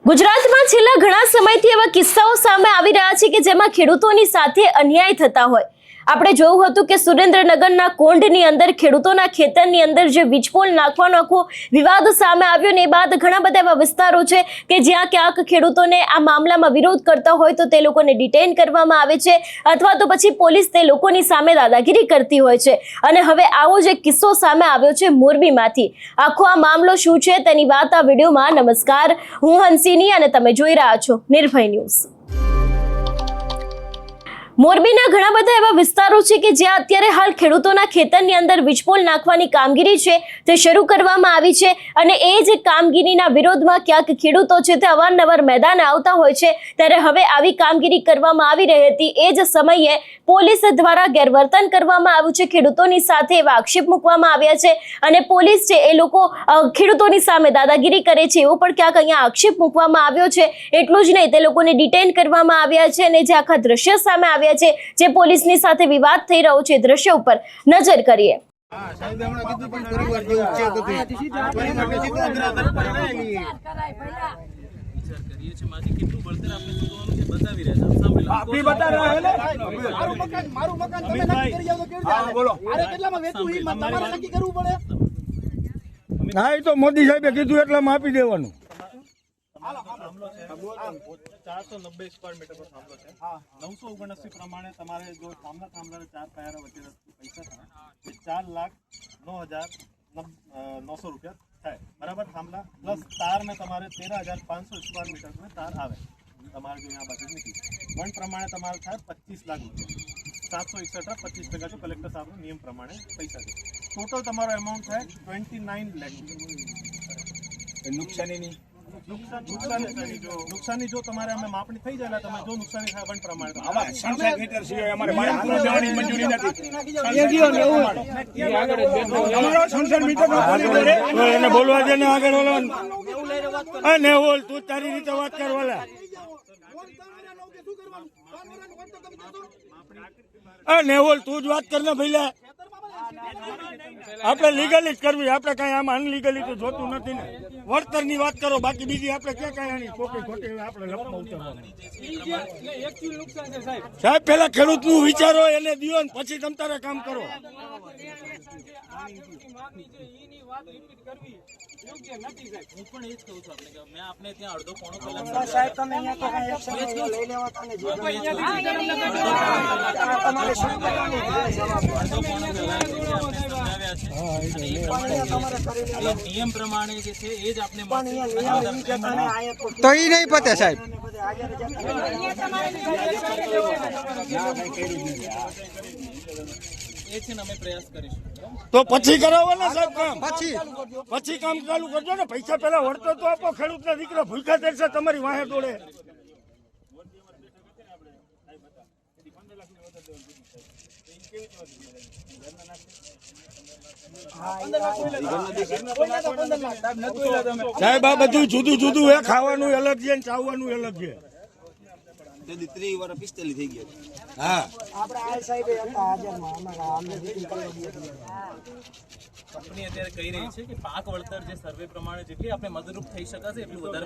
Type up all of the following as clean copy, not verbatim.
ગુજરાતમાં છેલ્લા ઘણા સમયથી એવા કિસ્સાઓ સામે આવી રહ્યા છે કે જેમાં ખેડૂતોની સાથે અન્યાય થતા હોય। આપણે જોયું હતું કે સુરેન્દ્રનગરના કોંઢની અંદર ખેડૂતોના ખેતરની અંદર જે વીજપોલ નાખવાનો આખો વિવાદ સામે આવ્યો ને એ બાદ ઘણા બધા એવા વિસ્તારો છે કે જ્યાં ક્યાંક ખેડૂતોને આ મામલામાં વિરોધ કરતા હોય તો તે લોકોને ડિટેઇન કરવામાં આવે છે અથવા તો પછી પોલીસ તે લોકોની સામે દાદાગીરી કરતી હોય છે। અને હવે આવો જ એક કિસ્સો સામે આવ્યો છે મોરબીમાંથી। આખો આ મામલો શું છે તેની વાત આ વિડીયોમાં। નમસ્કાર, હું હંસિની અને તમે જોઈ રહ્યા છો નિર્ભય ન્યૂઝ। મોરબીના ઘણા બધા એવા વિસ્તારો છે કે જ્યાં અત્યારે હાલ ખેડૂતોના ખેતરની અંદર વીજપોલ નાખવાની કામગીરી છે તે શરૂ કરવામાં આવી છે અને એ જ કામગીરીના વિરોધમાં ક્યાંક ખેડૂતો છે તે અવારનવાર મેદાને આવતા હોય છે। ત્યારે હવે આવી કામગીરી કરવામાં આવી રહી હતી એ જ સમયે પોલીસ દ્વારા ગેરવર્તન કરવામાં આવ્યું છે। ખેડૂતોની સાથે એવા આક્ષેપ મૂકવામાં આવ્યા છે અને પોલીસ છે એ લોકો ખેડૂતોની સામે દાદાગીરી કરે છે એવો પણ ક્યાંક અહીંયા આક્ષેપ મૂકવામાં આવ્યો છે। એટલું જ નહીં, તે લોકોને ડિટેઇન કરવામાં આવ્યા છે અને જે આખા દ્રશ્ય સામે આવ્યા છે જે પોલીસની સાથે વિવાદ થઈ રહ્યો છે દ્રશ્ય ઉપર નજર કરીએ। હા, એ તો મોદી સાહેબે કીધું એટલે આપી દેવાનું। 490 સ્ક્વેર મીટર પર થાંભલો છે। 979 પ્રમાણે તમારે જો થાંભલા ચાર પાયરા વચ્ચે પૈસા થાય 4,09,900 રૂપિયા થાય બરાબર। થાંભલા પ્લસ તાર ને તમારે 13,500 સ્ક્વેર મીટર में तार आवे તમારે जो यहाँ बाजू निकली वन प्रमाणे તમારે થાય 25 लाख રૂપિયા। 761 25% जो कलेक्टर साहब नियम प्रमाणे पैसा છે। टोटल તમારો एमाउंट થાય 29 लाख। नुकसानी जो તમારે અમે માપણી થઈ જાય તમે જો નુકસાની થાય વન પ્રમાણે આવા 66 મીટર સિવાય અમારે હાલો દેવાની મંજૂરી નથી। અમારો 66 મીટર નો એને બોલવા દે ને આગળ ઓલો અને ઓલ તું તારી રીતે વાત કર વાલા અને ઓલ તું જ વાત કર ને ભઈલા। આપણે લીગલી જ કરવી, આપણે કઈ આમાં અનલીગલી તો જોતું નથી ને। વળતર ની વાત કરો, બાકી બીજી આપણે ક્યાં કઈ આની ખોટી આપણે લપમાં ઉતરવાનું। સાહેબ પેલા ખેડૂત નું વિચારો, એને દિયો ને પછી તમ તારે કામ કરો। હું પણ એ જ કહું છું આપણે કે મેં આપને ત્યાં અડધો પોણો કલાક સાહેબ તમે અહીંયા તો કઈ એક્શન લઈ લેવા હતા ને તમારે શું કરવાનું નિયમ પ્રમાણે જે છે એ જ આપણે તો એ નહીં પતે સાહેબ। એ છે ને અમે પ્રયાસ કરીશું તો પછી કરાવો ને સાહેબ કામ, પછી કામ ચાલુ કરજો ને। પૈસા પેલા વળતર તો આપો, ખેડૂતના દીકરા ભૂખા થશે તમારી વાહે દોડે। સાહેબ આ બધું જુદું જુદું હે, ખાવાનું અલગ છે ને ચાવવાનું અલગ છે। 3 વાર 45 થઈ ગયા। હા, કંપની અત્યારે કહી રહી છે કે પાક વળતર જે સર્વે પ્રમાણે જેટલી આપણે મદદરૂપ થઈ શકાશે એટલું વધારે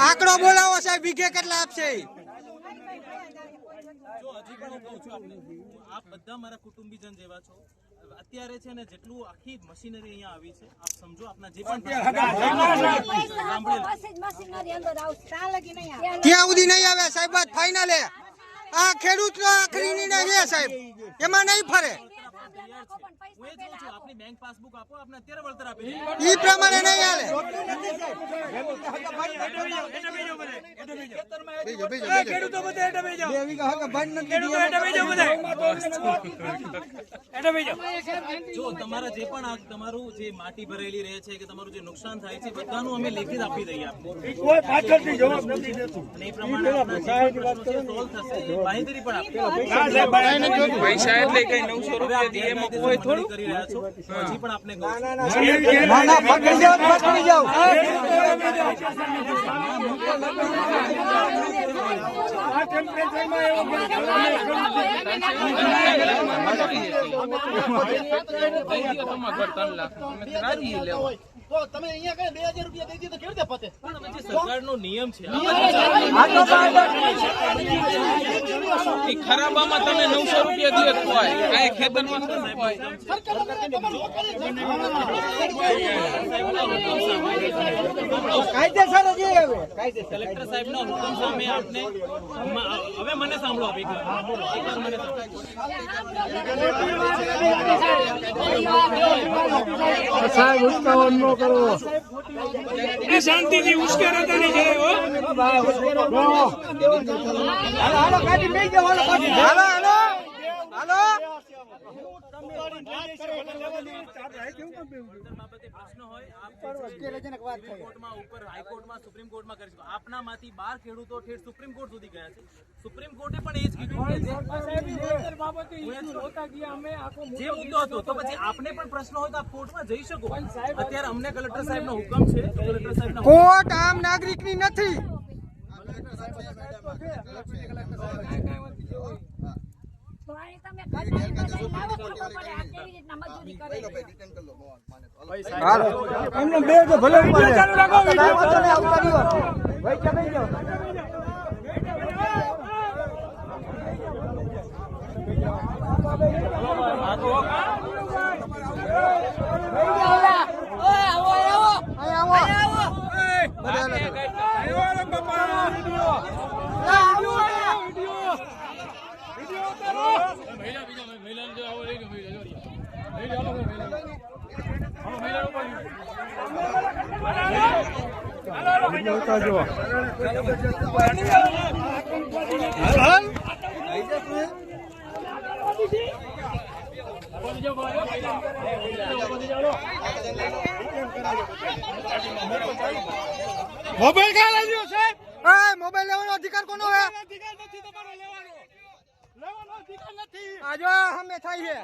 આંકડો બોલાવો સાહેબ, વીઘે કેટલા આપશે? જો હજી પણ હું કહું છું આપને, આપ બધા મારા કુટુંબીજન જેવા છો। અત્યારે છે ને જેટલું આખી મશીનરી અહીંયા આવી છે આપ સમજો આપના જે પણ ત્યાં સુધી નહીં આવે સાહેબ, વાત ફાઇનલ હે। આ ખેડૂત નો આખરી નિર્ણય છે સાહેબ, એમાં નહીં ફરે। આપની બેંક પાસબુક આપો, આપને અત્યારે વળતર આપી ઈ પ્રમાણે નહીં હાલે। જો તમારા જે પણ આ તમારું જે માટી ભરેલી રહે છે કે તમારું જે નુકસાન થાય છે બધાનું અમે લેખિત આપી દઈએ આપને। કોઈ પાછળથી જવાબ નથી દેતું અને એ પ્રમાણે સોલ્વ થશે, બાંહેધરી પણ આપી પૈસા એટલે કઈ 900 રૂપિયા દીએ એમાં કોઈ થોડું કરી રહ્યા છો। હજી પણ આપને કહું પકડી જાઓ। અમારા ટેમ્પરેચરમાં એવું તો તમે અહીંયા કઈ 2000 રૂપિયા દઈ દીધો કેવી રીતે પતે? સરકારનો નિયમ છે ખરાબામાં તમે 900 રૂપિયા દિયો તો હોય આ ખેતરમાં તો હોય કાયદેસર જ હવે કલેક્ટર સાહેબનો હુકમ સામે આપને હવે મને સાંભળો આપ એકવાર મને સાહેબ ઉતાવળ ન કરો. શાંતિથી ઉશ્કેરતાની જાય હો હાલો કાઢી લઈ જાઓ હાલો હાલો હાલો સુપ્રીમ કોર્ટમાં કરી શકો. આપનામાંથી 12 ખેડૂતો ઠેઠ સુપ્રીમ કોર્ટ સુધી ગયા છે. સુપ્રીમ કોર્ટે પણ એ જ કીધું કે જે મુદ્દો હતો તો પછી આપને પણ પ્રશ્ન હોય તો આપ કોર્ટમાં જઈ શકો. અત્યારે અમને કલેક્ટર સાહેબનો હુકમ છે તો કલેક્ટર સાહેબનો કોર્ટ આમ નાગરિકની નથી. એમને બે તો ભલે મોબાઈલ ક્યાં લઈ ગયો સાહેબ? મોબાઈલ લેવાનો અધિકાર કોનો હે? અધિકાર નથી તમારો લેવાનો અધિકાર નથી. આજો અમે થાય છે.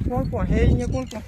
કોણ કોણ હે અહીંયા કોણ કોણ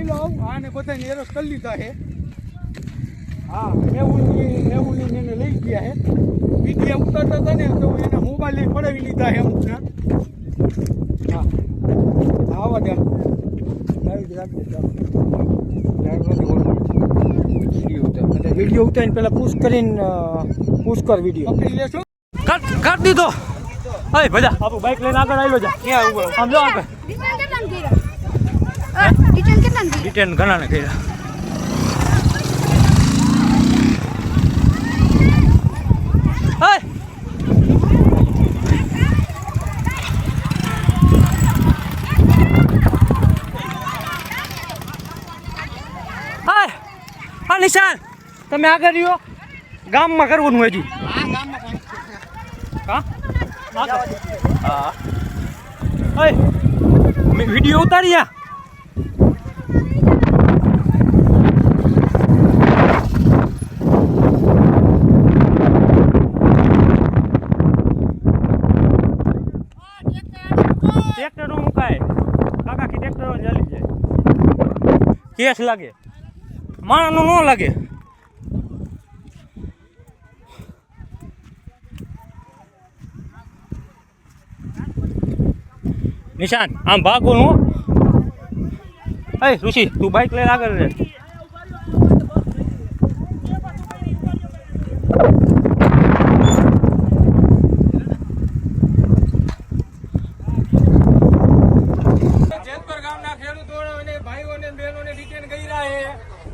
ફાઇલો આને બધાને એરેસ્ટ કરી લીધા છે હા મેહુલની એને લઈ ગયા છે વિડીયો ઉતારતા હતા ને તો એને મોબાઈલ લઈ પડાવી લીધા છે અમુકના હા આવા દે વિડીયો ઉતારીને પેલા પુશ કરીને પુશ કર વિડીયો પકડી લેશો કર દીધો અય ભજા આપણું બાઈક લઈને આગળ આવેલો જા ક્યાં ઉભો આમ જો આગળ ડિટેન ઘણાને કર્યા હા નિશાન તમે આગળ રહ્યો ગામમાં કરવાનું હજી હા વિડીયો ઉતાર્યા ટ્રેક્ટરો મુકાય કાકા કે ટ્રેક્ટરો ચાલી જાય કેસ લાગે માણસનું ન લાગે નિશાન આમ ભાગો નું એ ઋષિ તું બાઈક લઈને આગળ રહે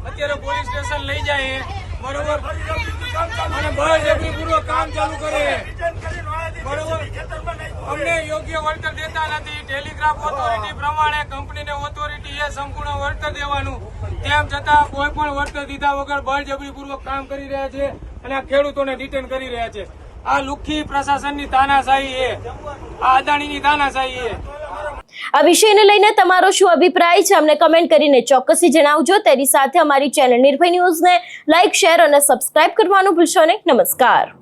અત્યારે પોલીસ સ્ટેશન લઈ જાય બરોબર અને બળજબરીપૂર્વક કામ ચાલુ કરે બરોબર અમને યોગ્ય વળતર દેતા નથી ટેલિગ્રાફ ઓથોરિટી પ્રમાણે કંપનીને ઓથોરિટી એ સંપૂર્ણ વળતર દેવાનું તેમ છતાં કોઈ પણ વળતર દીધા વગર બળજબરીપૂર્વક કામ કરી રહ્યા છે અને આ ખેડૂતોને ડિટેન કરી રહ્યા છે આ લુખ્ખી પ્રશાસનની તાનાશાહી છે આ અદાણીની તાનાશાહી છે આ વિષયને લઈને તમારો શું અભિપ્રાય છે અમને કમેન્ટ કરીને ચોક્કસથી જણાવજો તેની સાથે અમારી ચેનલ નિર્ભય ન્યૂઝને લાઇક શેર અને સબસ્ક્રાઇબ કરવાનું ભૂલશો નહીં નમસ્કાર.